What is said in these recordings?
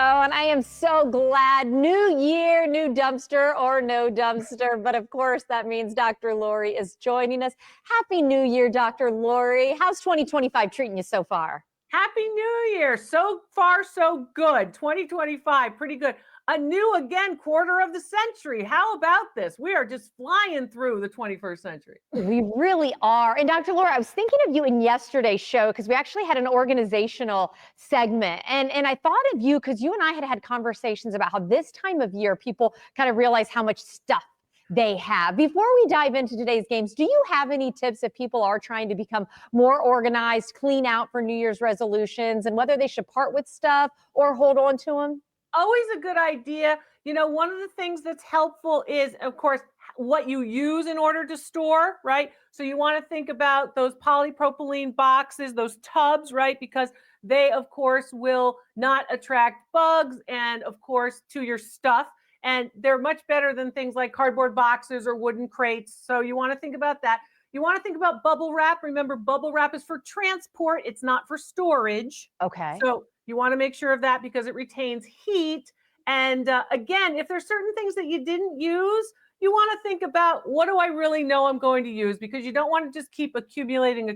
Oh, and I am so glad. New year, new dumpster or no dumpster. But of course, that means Dr. Lori is joining us. Happy New Year, Dr. Lori. How's 2025 treating you so far? Happy New Year. So far, so good. 2025, pretty good. A new, again, quarter of the century. How about this? We are just flying through the 21st century. We really are. And Dr. Laura, I was thinking of you in yesterday's show because we actually had an organizational segment. And I thought of you because you and I had conversations about how this time of year people kind of realize how much stuff they have. Before we dive into today's games, do you have any tips if people are trying to become more organized, clean out for New Year's resolutions, and whether they should part with stuff or hold on to them? Always a good idea. You know, one of the things that's helpful is, of course, what you use in order to store, right? So you want to think about those polypropylene boxes, those tubs, right? Because they, of course, will not attract bugs and, of course, to your stuff. And they're much better than things like cardboard boxes or wooden crates. So you want to think about that. You want to think about bubble wrap. Remember, bubble wrap is for transport. It's not for storage. Okay. So you want to make sure of that because it retains heat. And again, if there's certain things that you didn't use, you want to think about what do I really know I'm going to use, because you don't want to just keep accumulating.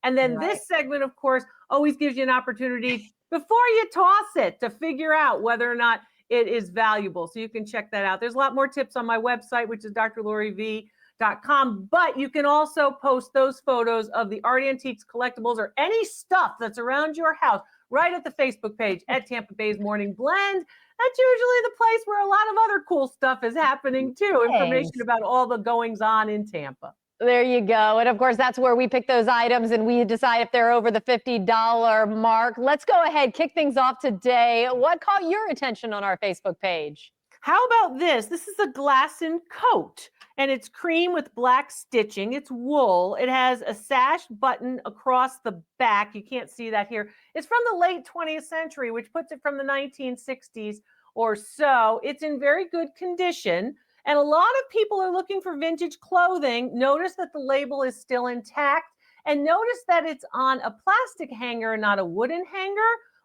And then Right. this segment, of course, always gives you an opportunity before you toss it to figure out whether or not it is valuable. So you can check that out. There's a lot more tips on my website, which is drloriv.com, but you can also post those photos of the art antiques collectibles or any stuff that's around your house right at the Facebook page at Tampa Bay's Morning Blend. That's usually the place where a lot of other cool stuff is happening too. Information Thanks. about all the goings on in Tampa. There you go. And of course, that's where we pick those items and we decide if they're over the $50 mark. Let's go ahead, kick things off today. What caught your attention on our Facebook page? How about this? This is a Glasson coat, and it's cream with black stitching. It's wool. It has a sash button across the back. You can't see that here. It's from the late 20th century, which puts it from the 1960s or so. It's in very good condition. And a lot of people are looking for vintage clothing. Notice that the label is still intact. And notice that it's on a plastic hanger, not a wooden hanger.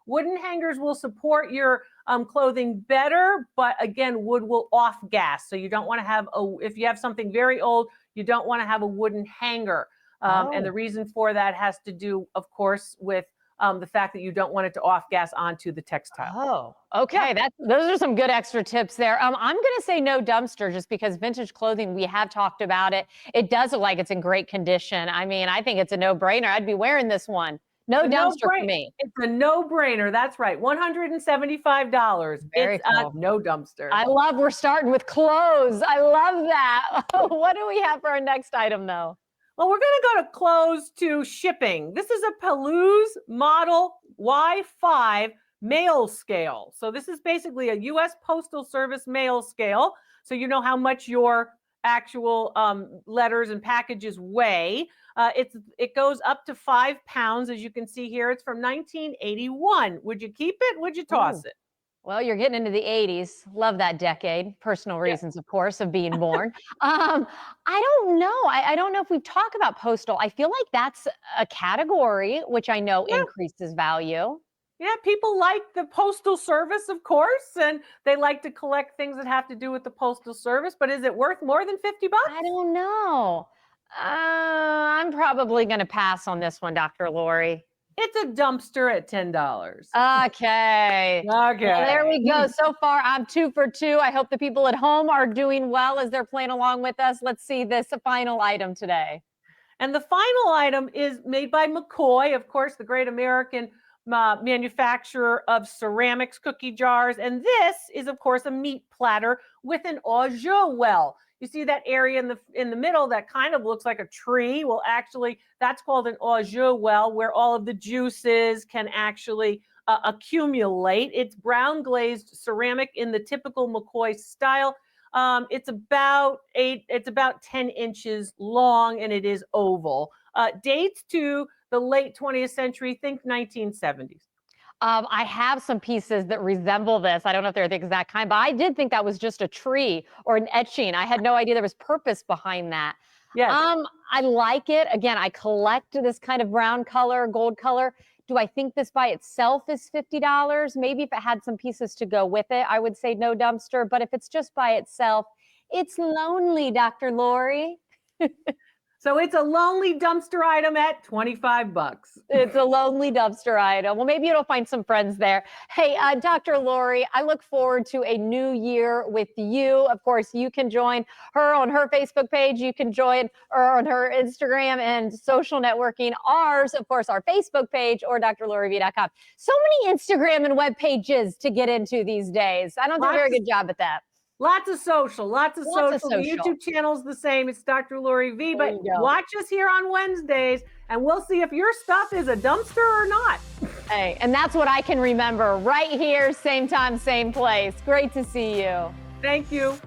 Wooden hangers will support your clothing better, but again, wood will off gas. So you don't want to have if you have something very old, you don't want to have a wooden hanger. And the reason for that has to do, of course, with the fact that you don't want it to off gas onto the textile. Oh, okay. Yeah. Those are some good extra tips there. I'm going to say no dumpster just because vintage clothing, we have talked about it. It does look like it's in great condition. I mean, I think it's a no-brainer. I'd be wearing this one. No dumpster for me. It's a no-brainer. That's right. $175. Very It's cool. a no dumpster. I love we're starting with clothes. I love that. What do we have for our next item, though? Well, we're going to go to clothes to shipping. This is a Pelouse model Y5 mail scale. So this is basically a U.S. Postal Service mail scale. So you know how much your actual letters and packages weigh. It goes up to 5 pounds, as you can see here. It's from 1981. Would you keep it? Would you toss it? Well, you're getting into the 80s. Love that decade. Personal reasons, of course, of being born. I don't know. I don't know if we've talked about postal. I feel like that's a category which I know Yeah. increases value. Yeah, people like the Postal Service, of course, and they like to collect things that have to do with the Postal Service. But is it worth more than 50 bucks? I don't know. I'm probably going to pass on this one, Dr. Lori. It's a dumpster at $10. Okay. Well, there we go. So far, I'm 2 for 2. I hope the people at home are doing well as they're playing along with us. Let's see this final item today. And the final item is made by McCoy, of course, the great American manufacturer of ceramics cookie jars. And this is, of course, a meat platter with an au jus well. You see that area in the middle that kind of looks like a tree? Well, actually, that's called an au jus well, where all of the juices can actually accumulate. It's brown glazed ceramic in the typical McCoy style. It's about 10 inches long, and it is oval. Dates to the late 20th century, think 1970s. I have some pieces that resemble this. I don't know if they're the exact kind, but I did think that was just a tree or an etching. I had no idea there was purpose behind that. Yes. I like it. Again, I collect this kind of brown color, gold color. Do I think this by itself is $50? Maybe if it had some pieces to go with it, I would say no dumpster. But if it's just by itself, it's lonely, Dr. Lori. So it's a lonely dumpster item at 25 bucks. It's a lonely dumpster item. Well, maybe it'll find some friends there. Hey, Dr. Lori, I look forward to a new year with you. Of course, you can join her on her Facebook page. You can join her on her Instagram and social networking. Ours, of course, our Facebook page or drloriv.com. So many Instagram and web pages to get into these days. I don't do a very good job at that. Lots of social. The YouTube channel's the same. It's Dr. Lori V. But watch us here on Wednesdays, and we'll see if your stuff is a dumpster or not. Hey, and that's what I can remember right here, same time, same place. Great to see you. Thank you.